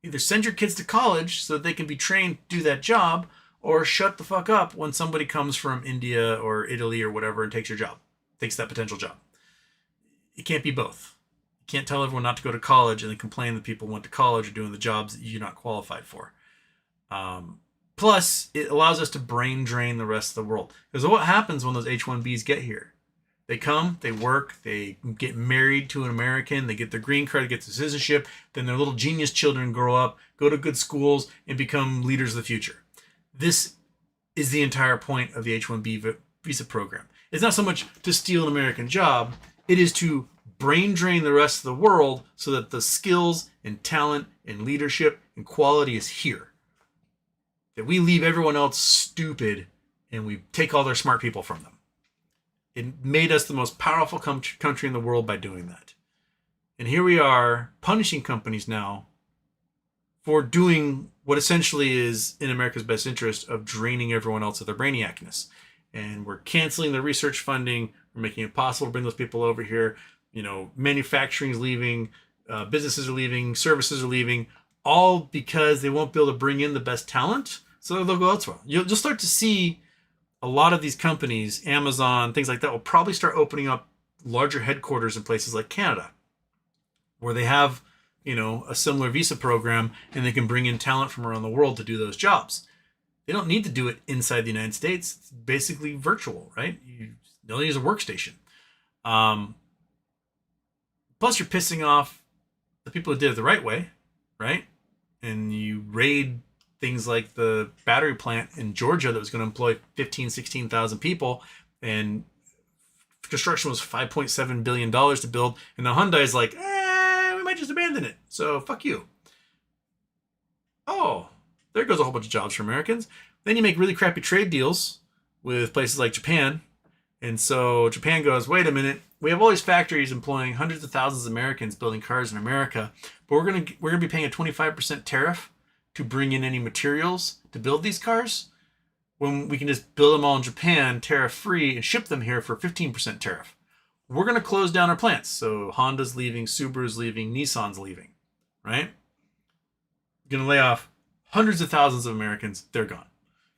Either send your kids to college so that they can be trained to do that job, or shut the fuck up when somebody comes from India or Italy or whatever and takes your job, takes that potential job. It can't be both. You can't tell everyone not to go to college and then complain that people went to college or doing the jobs that you're not qualified for. Plus, it allows us to brain drain the rest of the world. Because what happens when those H-1Bs get here? They come, they work, they get married to an American, they get their green card, they get their citizenship, then their little genius children grow up, go to good schools, and become leaders of the future. This is the entire point of the H-1B visa program. It's not so much to steal an American job, it is to brain drain the rest of the world so that the skills and talent and leadership and quality is here. That we leave everyone else stupid and we take all their smart people from them. It made us the most powerful country in the world by doing that. And here we are punishing companies now for doing what essentially is in America's best interest of draining everyone else of their brainiacness. And we're canceling the research funding. We're making it possible to bring those people over here. You know, manufacturing is leaving, businesses are leaving, services are leaving, all because they won't be able to bring in the best talent. So they'll go elsewhere. You'll start to see a lot of these companies, Amazon, things like that, will probably start opening up larger headquarters in places like Canada, where they have, you know, a similar visa program and they can bring in talent from around the world to do those jobs. They don't need to do it inside the United States. It's basically virtual, right? You only use a workstation. Plus, you're pissing off the people who did it the right way, right? And you raid things like the battery plant in Georgia that was going to employ 16,000 people, and construction was $5.7 billion to build. And now Hyundai is like, we might just abandon it. So fuck you. Oh, there goes a whole bunch of jobs for Americans. Then you make really crappy trade deals with places like Japan. And so Japan goes, wait a minute, we have all these factories employing hundreds of thousands of Americans building cars in America, but we're gonna be paying a 25% tariff to bring in any materials to build these cars, when we can just build them all in Japan tariff free and ship them here for 15% tariff. We're gonna close down our plants. So Honda's leaving, Subaru's leaving, Nissan's leaving, right? You're gonna lay off hundreds of thousands of Americans. They're gone.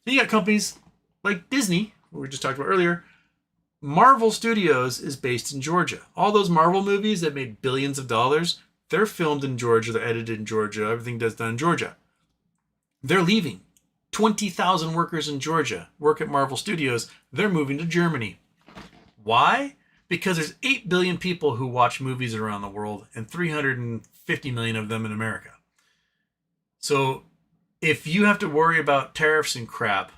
Then you got companies like Disney, who we just talked about earlier. Marvel Studios is based in Georgia. All those Marvel movies that made billions of dollars, they're filmed in Georgia, they're edited in Georgia, everything does done in Georgia. They're leaving. 20,000 workers in Georgia work at Marvel Studios. They're moving to Germany. Why? Because there's 8 billion people who watch movies around the world and 350 million of them in America. So if you have to worry about tariffs and crap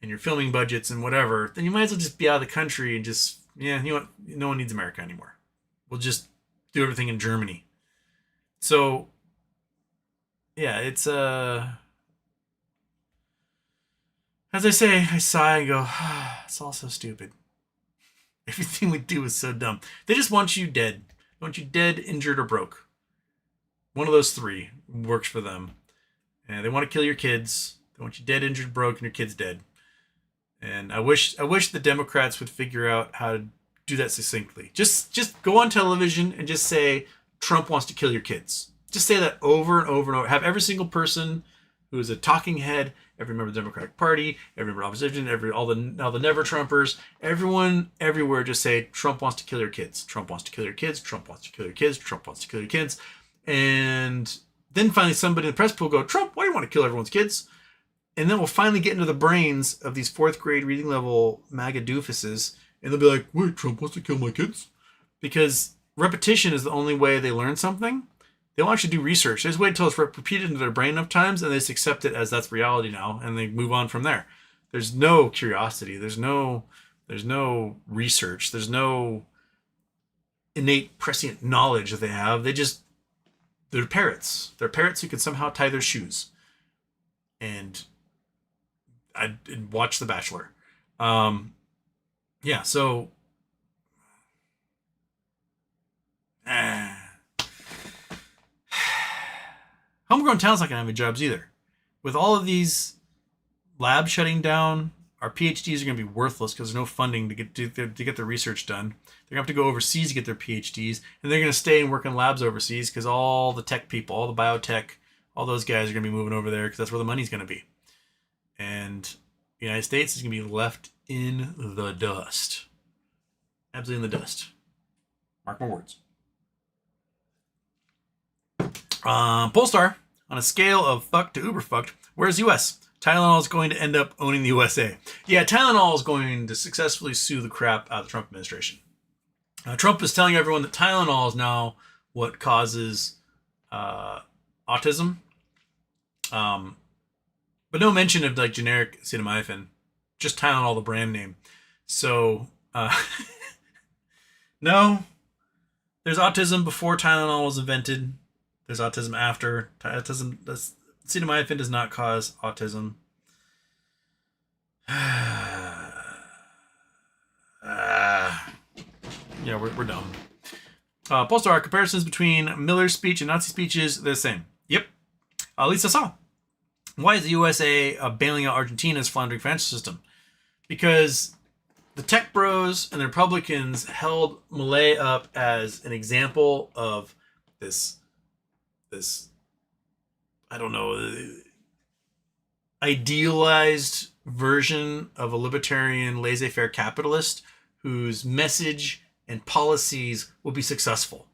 and your filming budgets and whatever, then you might as well just be out of the country and just, you know what? No one needs America anymore. We'll just do everything in Germany. So, yeah, it's, as I say, I sigh and go, it's all so stupid. Everything we do is so dumb. They just want you dead. They want you dead, injured, or broke. One of those three works for them. And they want to kill your kids. They want you dead, injured, broke, and your kids dead. And I wish the Democrats would figure out how to do that succinctly. Just go on television and just say Trump wants to kill your kids. Just say that over and over and over. Have every single person who is a talking head, every member of the Democratic Party, every member of opposition, all the never Trumpers, everyone everywhere just say Trump wants to kill your kids. Trump wants to kill your kids. Trump wants to kill your kids. Trump wants to kill your kids. And then finally somebody in the press pool go, Trump, why do you want to kill everyone's kids? And then we'll finally get into the brains of these 4th grade reading level MAGA doofuses. And they'll be like, wait, Trump wants to kill my kids? Because repetition is the only way they learn something. They don't actually do research. They just wait until it's repeated into their brain enough times and they just accept it as that's reality now. And they move on from there. There's no curiosity. There's no research. There's no innate prescient knowledge that they have. They're parrots. They're parrots who can somehow tie their shoes. And I watch The Bachelor. yeah, so homegrown talent's not gonna have any jobs either. With all of these labs shutting down, our PhDs are gonna be worthless because there's no funding to get their research done. They're gonna have to go overseas to get their PhDs, and they're gonna stay and work in labs overseas because all the tech people, all the biotech, all those guys are gonna be moving over there because that's where the money's gonna be. And the United States is gonna be left in the dust. Absolutely in the dust. Mark my words. Polestar, on a scale of fucked to uber fucked, where's US? Tylenol is going to end up owning the USA. Yeah, Tylenol is going to successfully sue the crap out of the Trump administration. Trump is telling everyone that Tylenol is now what causes autism. But no mention of like generic acetaminophen, just Tylenol, the brand name. So, no, there's autism before Tylenol was invented. There's autism after. Acetaminophen does not cause autism. Yeah, we're done. Polestar, comparisons between Miller's speech and Nazi speeches, they're the same. Yep. Lisa Saw. Why is the USA bailing out Argentina's floundering financial system? Because the tech bros and the Republicans held Milei up as an example of this I don't know, idealized version of a libertarian laissez-faire capitalist whose message and policies will be successful.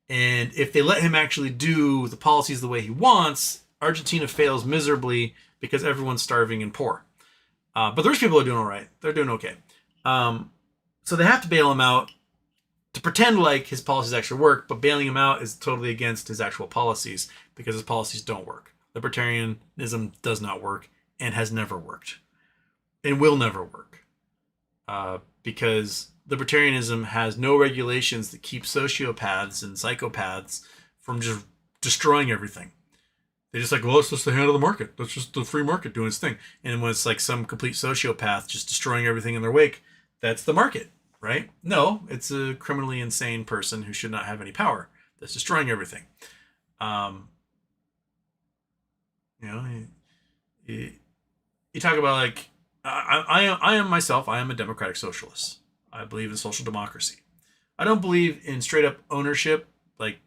And if they let him actually do the policies the way he wants, Argentina fails miserably because everyone's starving and poor. But those people are doing all right. They're doing okay. So they have to bail him out to pretend like his policies actually work, but bailing him out is totally against his actual policies because his policies don't work. Libertarianism does not work and has never worked and will never work because libertarianism has no regulations that keep sociopaths and psychopaths from just destroying everything. They're just like, well, it's just the hand of the market. That's just the free market doing its thing. And when it's like some complete sociopath just destroying everything in their wake, that's the market, right? No, it's a criminally insane person who should not have any power that's destroying everything. You talk about like, I am myself, I am a democratic socialist. I believe in social democracy. I don't believe in straight up ownership, like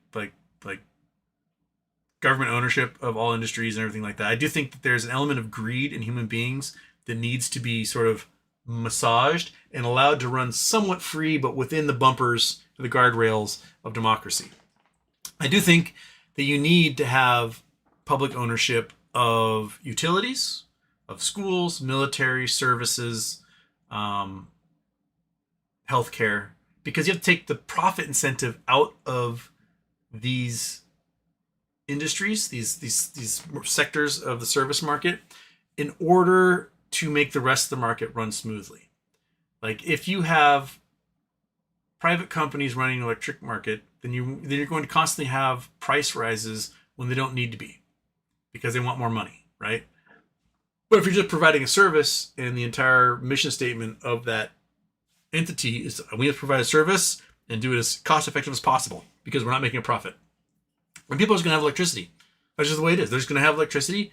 government ownership of all industries and everything like that. I do think that there's an element of greed in human beings that needs to be sort of massaged and allowed to run somewhat free, but within the bumpers, the guardrails of democracy. I do think that you need to have public ownership of utilities, of schools, military services, healthcare, because you have to take the profit incentive out of these industries, these sectors of the service market, in order to make the rest of the market run smoothly. Like if you have private companies running an electric market, then you're going to constantly have price rises when they don't need to be because they want more money, right? But if you're just providing a service and the entire mission statement of that entity is we have to provide a service and do it as cost effective as possible because we're not making a profit. And people are just going to have electricity. That's just the way it is. They're just going to have electricity.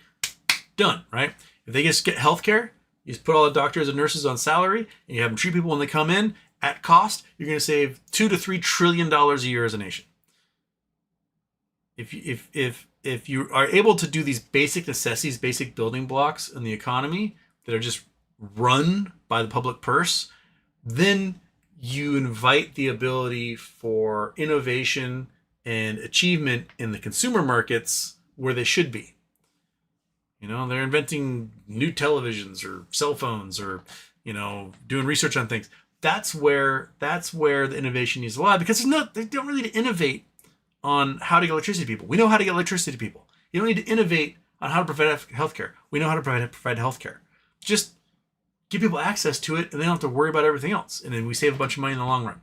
Done, right? If they just get healthcare, you just put all the doctors and nurses on salary and you have them treat people when they come in at cost, you're going to save $2 to $3 trillion a year as a nation. If you are able to do these basic necessities, basic building blocks in the economy that are just run by the public purse, then you invite the ability for innovation and achievement in the consumer markets where they should be. You know, they're inventing new televisions or cell phones or, you know, doing research on things. That's where the innovation needs to lie because they don't really need to innovate on how to get electricity to people. We know how to get electricity to people. You don't need to innovate on how to provide healthcare. We know how to provide healthcare. Just give people access to it and they don't have to worry about everything else. And then we save a bunch of money in the long run.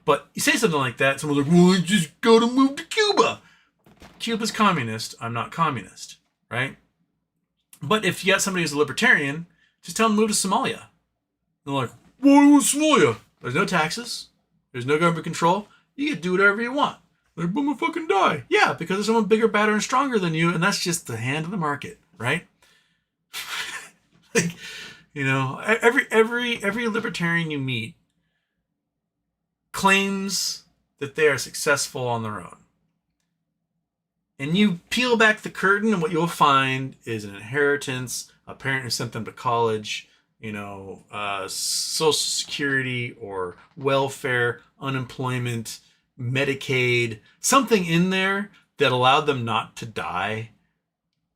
But you say something like that, someone's like, well, I just got to move to Cuba. Cuba's communist. I'm not communist, right? But if you got somebody who's a libertarian, just tell them to move to Somalia. They're like, Well, it was small. There's no taxes. There's no government control. You can do whatever you want. Like, I'm gonna fucking die. Yeah, because there's someone bigger, badder, and stronger than you, and that's just the hand of the market, right? Like, every libertarian you meet claims that they are successful on their own. And you peel back the curtain, and what you'll find is an inheritance, a parent who sent them to college, Social Security or welfare, unemployment, Medicaid, something in there that allowed them not to die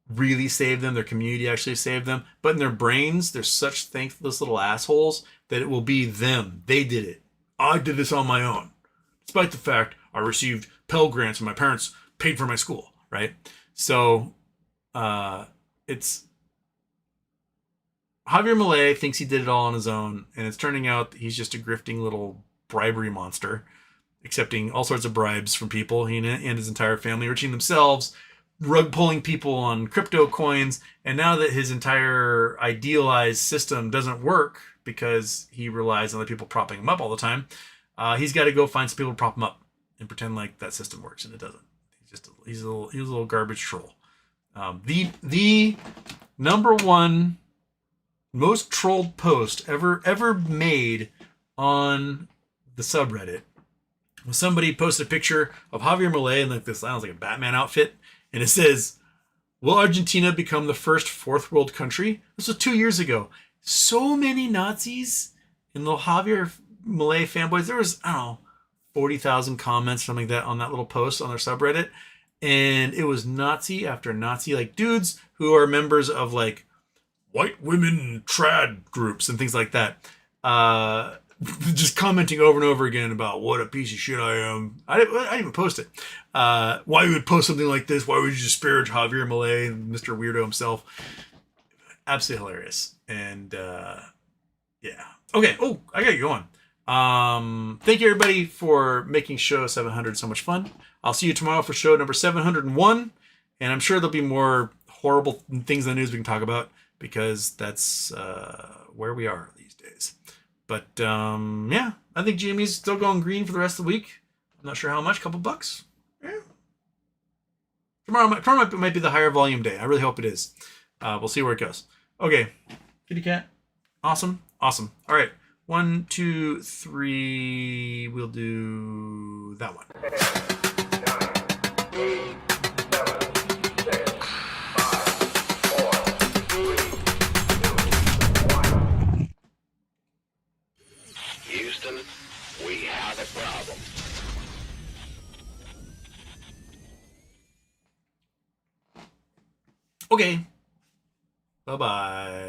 really saved them. Their community actually saved them. But in their brains, they're such thankless little assholes that it will be them. They did it. I did this on my own. Despite the fact I received Pell Grants and my parents paid for my school, right? So it's Javier Milei thinks he did it all on his own, and it's turning out that he's just a grifting little bribery monster, accepting all sorts of bribes from people. He and his entire family, enriching themselves, rug pulling people on crypto coins, and now that his entire idealized system doesn't work because he relies on other people propping him up all the time, he's got to go find some people to prop him up and pretend like that system works, and it doesn't. He's a little garbage troll. The number one most trolled post ever made on the subreddit was somebody posted a picture of Javier Milei in like this, sounds like a Batman outfit, and it says, "Will Argentina become the first fourth world country?" This was 2 years ago. So many Nazis and little Javier Milei fanboys. There was, 40,000 comments, something like that, on that little post on their subreddit. And it was Nazi after Nazi, like dudes who are members of like white women trad groups and things like that. Just commenting over and over again about what a piece of shit I am. I didn't even post it. Why you would post something like this? Why would you disparage Javier Milei, Mr. Weirdo himself? Absolutely hilarious. And yeah. Okay. Oh, I gotta go on. Thank you everybody for making show 700 so much fun. I'll see you tomorrow for show number 701, and I'm sure there'll be more horrible things in the news we can talk about, because that's where we are these days. But yeah, I think GME's still going green for the rest of the week. I'm not sure how much, couple bucks. Yeah. Tomorrow might be the higher volume day. I really hope it is. We'll see where it goes. Okay, kitty cat. Awesome. All right, 1, 2, 3. We'll do that one. 9, 8, 7, 6, 5, 4, 3, 2, 1. Houston, we have a problem. Okay. Bye-bye.